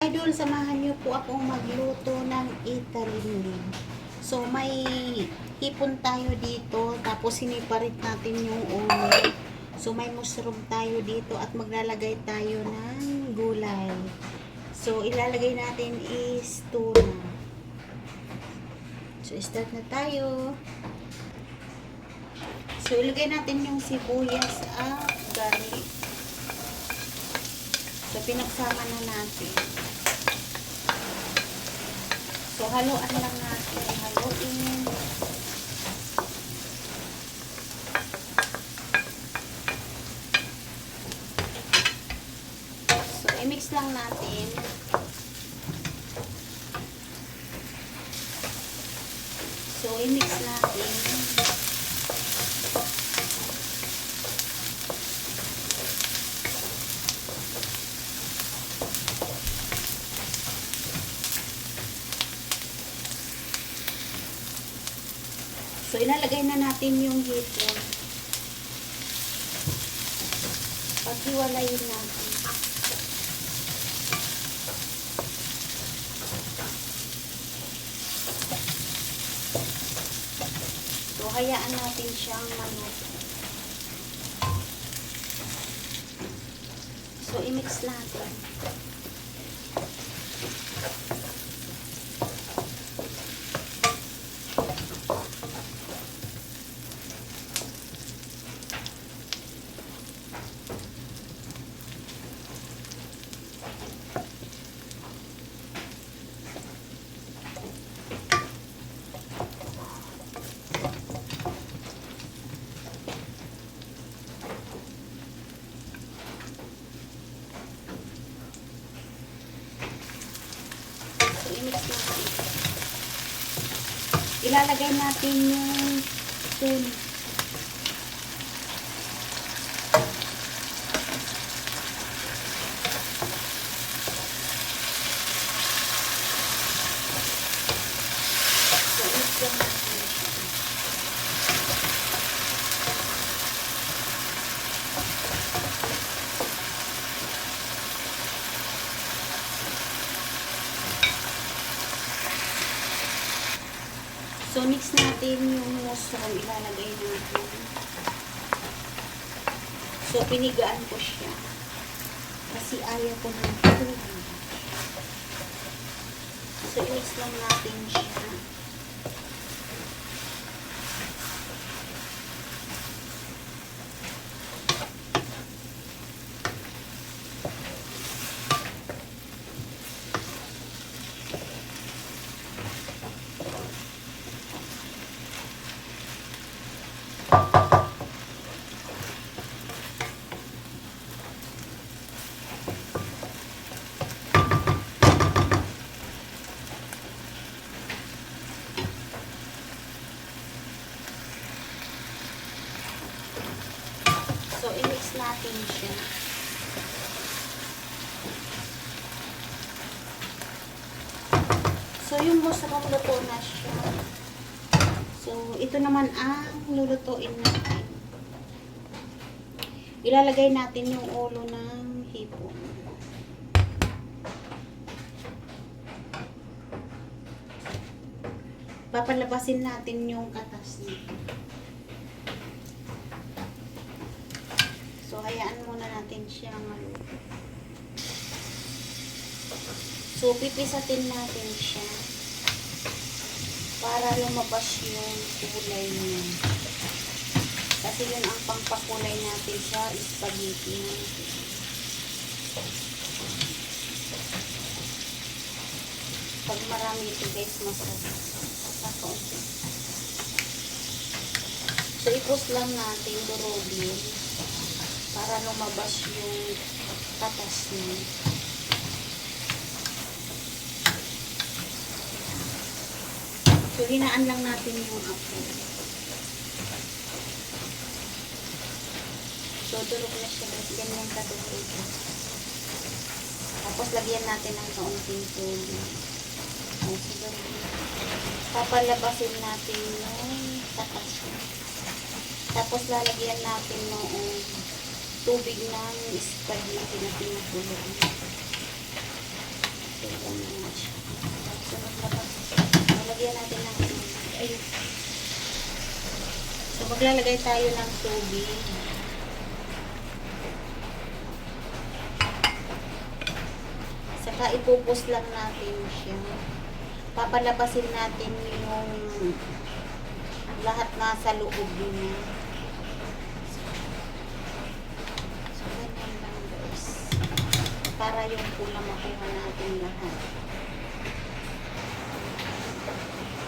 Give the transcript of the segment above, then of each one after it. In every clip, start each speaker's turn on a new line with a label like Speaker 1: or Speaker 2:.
Speaker 1: idol, samahan niyo po akong magluto ng italinding. So, may hipon tayo dito, tapos siniparit natin yung ulo. So, may mushroom tayo dito at maglalagay tayo ng gulay. So, ilalagay natin is tuna. So, start na tayo. So, ilagay natin yung sibuyas at garlic. So, pinagsama na natin. So, haluan lang natin. Haluin. So, i-mix lang natin. So, i-mix natin. So, ilalagay na natin yung hipon. Paghiwalayin natin. So, hayaan natin siyang maluto. So, i-mix natin. I-mix natin. Ilalagay natin yung tuna. So, i-mix lang natin siya. So, mix natin yung mushroom, ilalagay natin. So, pinigaan ko siya. Kasi ayaw ko ng tubig. So, i-mix lang natin siya. So, i-mix natin siya. So, yung mushroom luto na siya. So, ito naman ang lulutuin natin. Ilalagay natin yung ulo ng hipon. Papalabasin natin yung katas nito. So, hayaan muna natin siya maluto. So, pipisatin natin siya para lumabas yung kulay niya. Kasi yun ang pangpakulay natin sa spaghetti natin. Pag marami ito guys, masarap. So, i-post lang natin durugin para lumabas yung katas niya. So, hinaan lang natin yung apo. So, durog na siya guys. Ganyan kadurog. Tapos, lagyan natin ng kaunting tubig. So, papalabasin natin yung katas niya. Tapos, lalagyan natin noong tubig ng spaghetti na pinukulo. So, maglalagay tayo ng tubig. Saka ipupus lang natin siya. Papalabasin natin yung lahat nasa loob niya. So, ganyan lang guys. Para yung pula makuha natin lahat.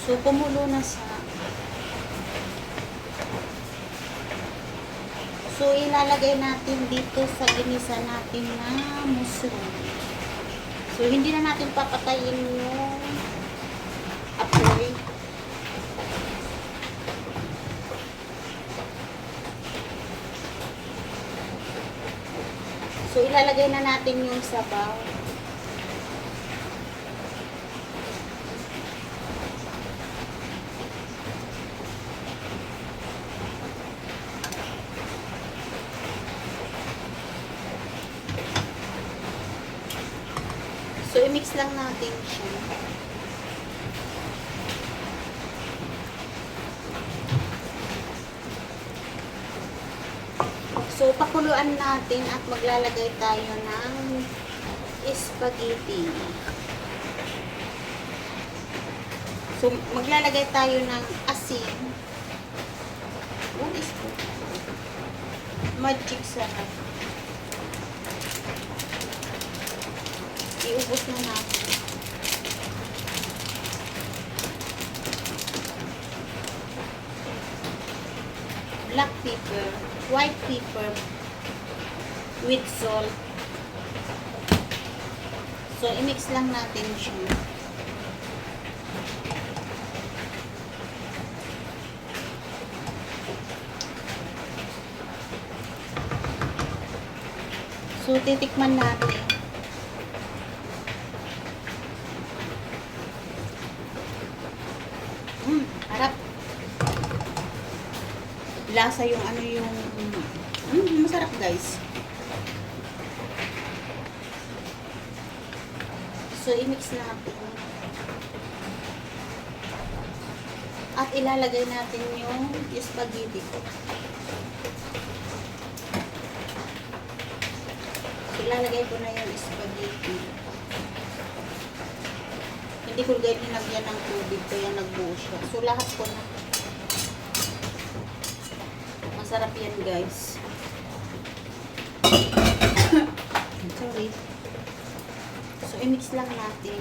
Speaker 1: So, kumulo na sa... So, ilalagay natin dito sa ginisa natin na mushroom. So, hindi na natin papatayin yung apoy. So, ilalagay na natin yung sabaw. So, i-mix lang natin siya. So, pakuluan natin at maglalagay tayo ng spaghetti. So, maglalagay tayo ng asin. What is it? Magic sarap. Iubos na natin. Black pepper, white pepper with salt. So, i-mix lang natin siya. So, titikman natin. Harap. Lasa yung ano yung masarap guys. So, i-mix natin. At ilalagay natin yung spaghetti ko. So, ilalagay ko na yung spaghetti. Hindi ko guys nilagyan ng tubig kaya nagbuo siya. So, lahat ko na. Masarap yan guys. Sorry. So, i-mix lang natin.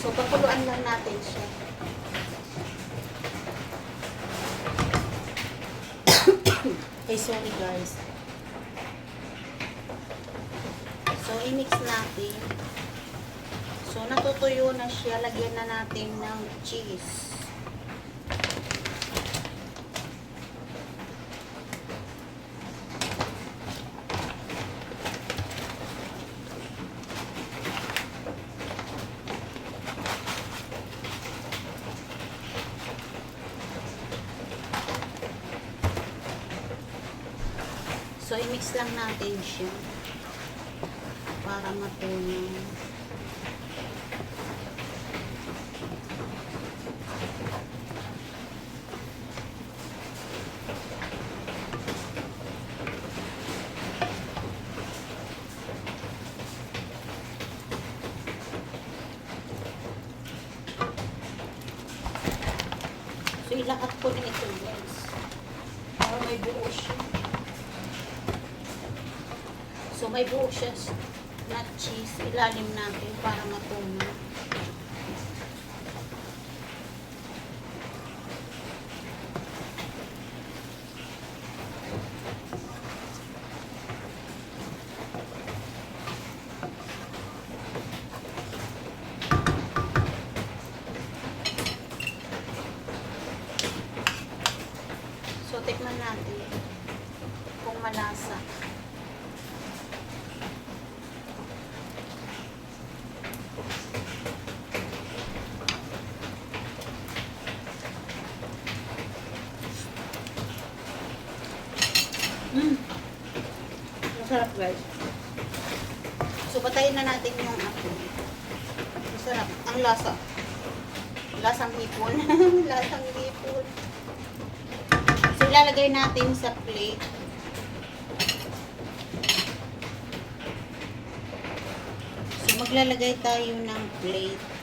Speaker 1: So, pakuluan lang natin siya. Okay, sorry guys. So, i-mix natin. So, natutuyo na siya. Lagyan na natin ng cheese. So, i-mix lang natin siya para matunaw. So, ilakat ko na ito guys. Para may buo siya. So, may buo siya na cheese. Ilalim natin para matunaw. So, tikman natin kung malasa. Mm. Masarap guys. So patayin na natin yung apoy. Masarap. Ang lasa. Lasang hipon. Lasang hipon. So ilalagay natin sa plate. So maglalagay tayo ng plate.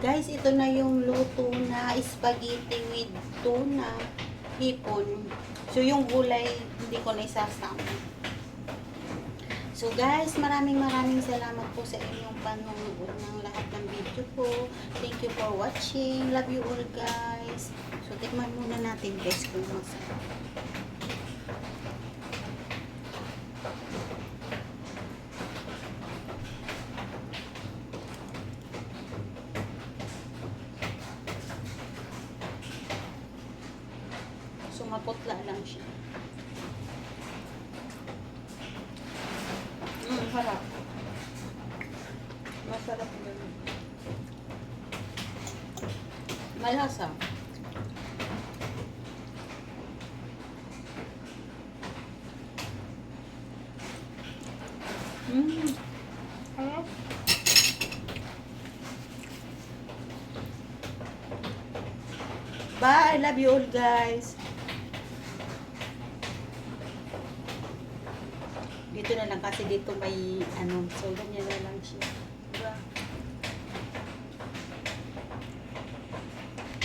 Speaker 1: Guys, ito na yung luto na spaghetti with tuna, hipon. So, yung gulay, hindi ko na isasama. So, guys, maraming salamat po sa inyong panonood ng lahat ng video ko. Thank you for watching. Love you all, guys. So, tikman muna natin, guys, kung masarap. So, maputla lang siya. Harap. Masarap din. Malasa. Harap. Bye! I love you all, guys. Dito na lang kasi dito may ano, so ganyan na lang siya.